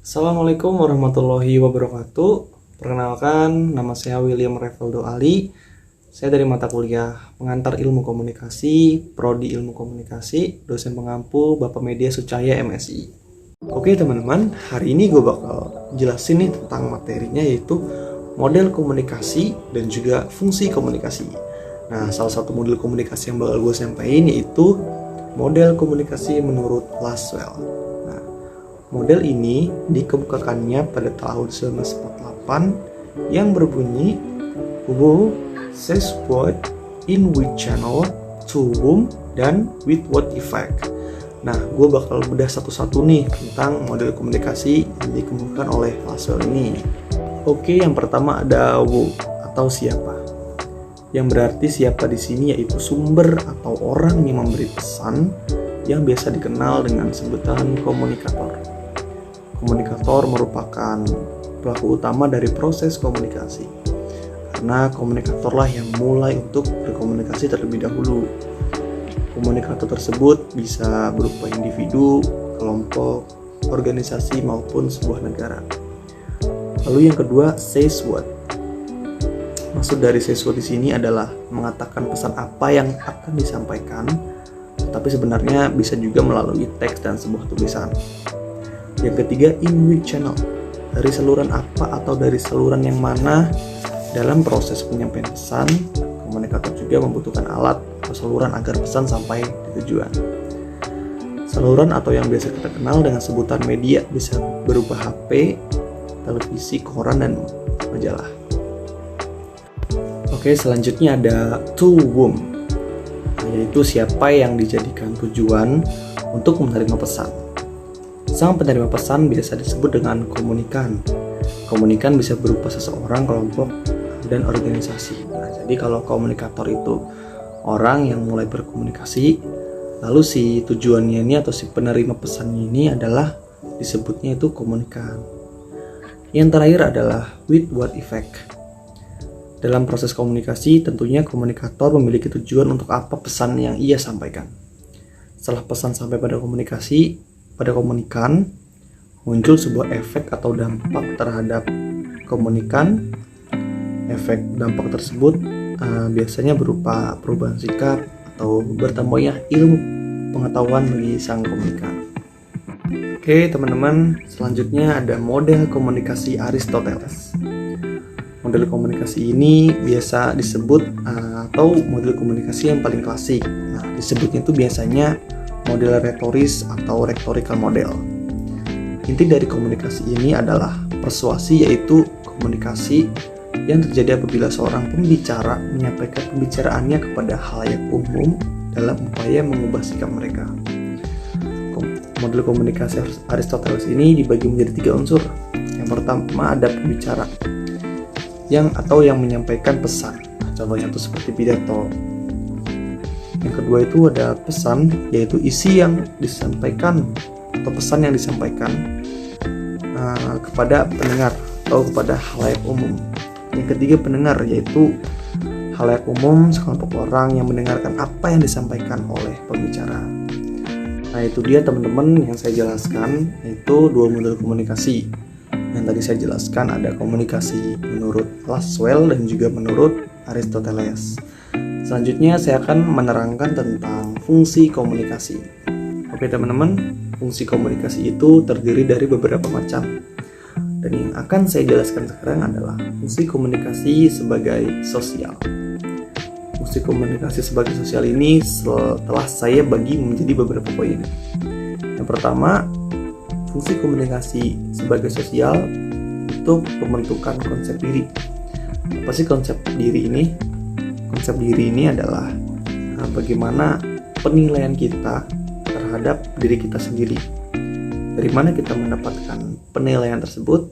Assalamualaikum warahmatullahi wabarakatuh. Perkenalkan, nama saya William Revaldo Ali. Saya dari mata kuliah Pengantar Ilmu Komunikasi, Prodi Ilmu Komunikasi, dosen pengampu Bapak Media Sucaya MSI. Oke teman-teman, hari ini gue bakal jelasin nih tentang materinya, yaitu model komunikasi dan juga fungsi komunikasi. Nah, salah satu model komunikasi yang bakal gue sampaikan yaitu model komunikasi menurut Lasswell. Nah, model ini dikemukakannya pada tahun 1948 yang berbunyi who says what, in which channel, to whom, dan with what effect. Nah, gue bakal bedah satu-satu nih tentang model komunikasi yang dikemukakan oleh Lasswell ini. Oke, yang pertama ada who atau siapa. Yang berarti siapa di sini yaitu sumber atau orang yang memberi pesan yang biasa dikenal dengan sebutan komunikator. Komunikator merupakan pelaku utama dari proses komunikasi, karena komunikatorlah yang mulai untuk berkomunikasi terlebih dahulu. Komunikator tersebut bisa berupa individu, kelompok, organisasi, maupun sebuah negara. Lalu yang kedua, says what. Maksud dari says what di sini adalah mengatakan pesan apa yang akan disampaikan, tapi sebenarnya bisa juga melalui teks dan sebuah tulisan. Yang ketiga, in which channel. Dari saluran apa atau dari saluran yang mana dalam proses penyampaian pesan. Komunikator juga membutuhkan alat atau saluran agar pesan sampai di tujuan. Saluran atau yang biasa kita kenal dengan sebutan media bisa berupa HP, televisi, koran, dan majalah. Oke, selanjutnya ada to whom, yaitu siapa yang dijadikan tujuan untuk menerima pesan. Sang penerima pesan biasa disebut dengan komunikan. Komunikan bisa berupa seseorang, kelompok, dan organisasi. Nah, jadi kalau komunikator itu orang yang mulai berkomunikasi, lalu si tujuannya ini atau si penerima pesannya ini adalah disebutnya itu komunikan. Yang terakhir adalah with what effect. Dalam proses komunikasi, tentunya komunikator memiliki tujuan untuk apa pesan yang ia sampaikan. Setelah pesan sampai pada komunikan, muncul sebuah efek atau dampak terhadap komunikan. Efek dampak tersebut biasanya berupa perubahan sikap atau bertambahnya ilmu pengetahuan bagi sang komunikan. Oke teman-teman, selanjutnya ada model komunikasi Aristoteles. Model komunikasi ini biasa disebut atau model komunikasi yang paling klasik. Nah, disebutnya itu biasanya model retoris atau rhetorical model. Inti dari komunikasi ini adalah persuasi, yaitu komunikasi yang terjadi apabila seorang pembicara menyampaikan pembicaraannya kepada khalayak umum dalam upaya mengubah sikap mereka. Model komunikasi Aristoteles ini dibagi menjadi 3 unsur. Yang pertama ada pembicara yang menyampaikan pesan. Nah, contohnya itu seperti pidato. Yang kedua itu ada pesan, yaitu isi yang disampaikan atau pesan yang disampaikan kepada pendengar atau kepada khalayak umum. Yang ketiga pendengar, yaitu khalayak umum, sekelompok orang yang mendengarkan apa yang disampaikan oleh pembicara. Nah, itu dia teman-teman yang saya jelaskan, yaitu 2 model komunikasi. Yang tadi saya jelaskan ada komunikasi menurut Lasswell dan juga menurut Aristoteles. Selanjutnya saya akan menerangkan tentang fungsi komunikasi. Oke teman-teman, fungsi komunikasi itu terdiri dari beberapa macam. Dan yang akan saya jelaskan sekarang adalah fungsi komunikasi sebagai sosial. Fungsi komunikasi sebagai sosial ini telah saya bagi menjadi beberapa poin. Yang pertama, fungsi komunikasi sebagai sosial itu pembentukan konsep diri. Apa sih konsep diri ini? Konsep diri ini adalah bagaimana penilaian kita terhadap diri kita sendiri. Dari mana kita mendapatkan penilaian tersebut?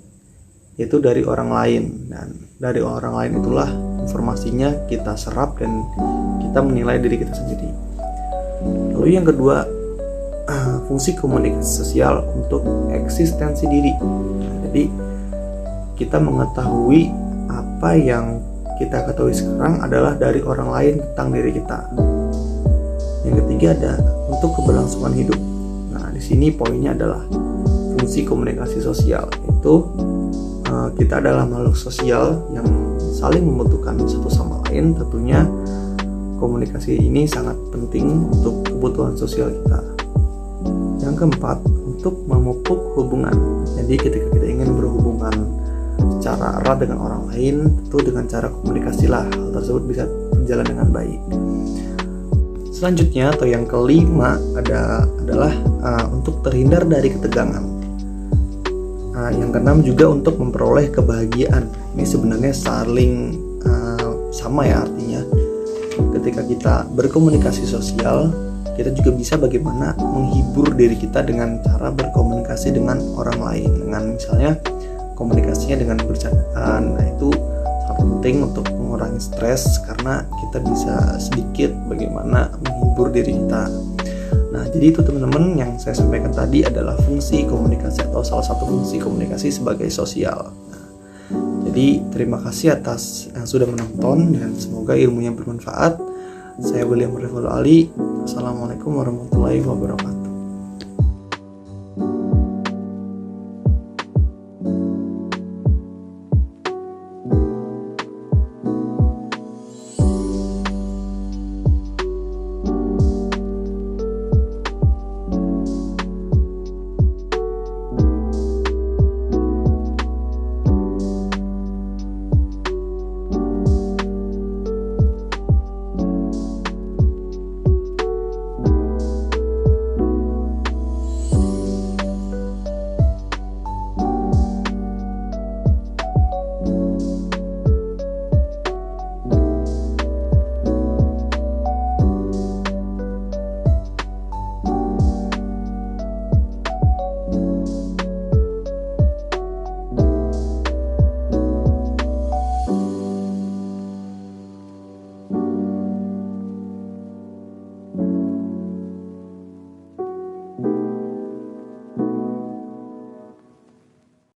Yaitu dari orang lain, dan dari orang lain itulah informasinya kita serap dan kita menilai diri kita sendiri. Lalu yang kedua, fungsi komunikasi sosial untuk eksistensi diri. Jadi kita mengetahui apa yang kita ketahui sekarang adalah dari orang lain tentang diri kita. Yang ketiga ada untuk keberlangsungan hidup. Nah, di sini poinnya adalah fungsi komunikasi sosial, yaitu kita adalah makhluk sosial yang saling membutuhkan satu sama lain. Tentunya komunikasi ini sangat penting untuk kebutuhan sosial kita. Yang keempat, untuk memupuk hubungan. Jadi ketika kita ingin berhubungan secara erat dengan orang lain, tentu dengan cara komunikasi lah hal tersebut bisa berjalan dengan baik. Selanjutnya atau yang kelima adalah untuk terhindar dari ketegangan. Yang keenam juga untuk memperoleh kebahagiaan. Ini sebenarnya saling sama ya artinya. Ketika kita berkomunikasi sosial, kita juga bisa bagaimana menghibur diri kita dengan cara berkomunikasi dengan orang lain, dengan misalnya komunikasinya dengan bercandaan. Nah, itu sangat penting untuk mengurangi stres karena kita bisa sedikit bagaimana menghibur diri kita. Nah, jadi itu teman-teman yang saya sampaikan tadi adalah fungsi komunikasi atau salah satu fungsi komunikasi sebagai sosial. Nah, jadi terima kasih atas yang sudah menonton dan semoga ilmunya bermanfaat. Saya William Revaldo Ali. Assalamualaikum warahmatullahi wabarakatuh.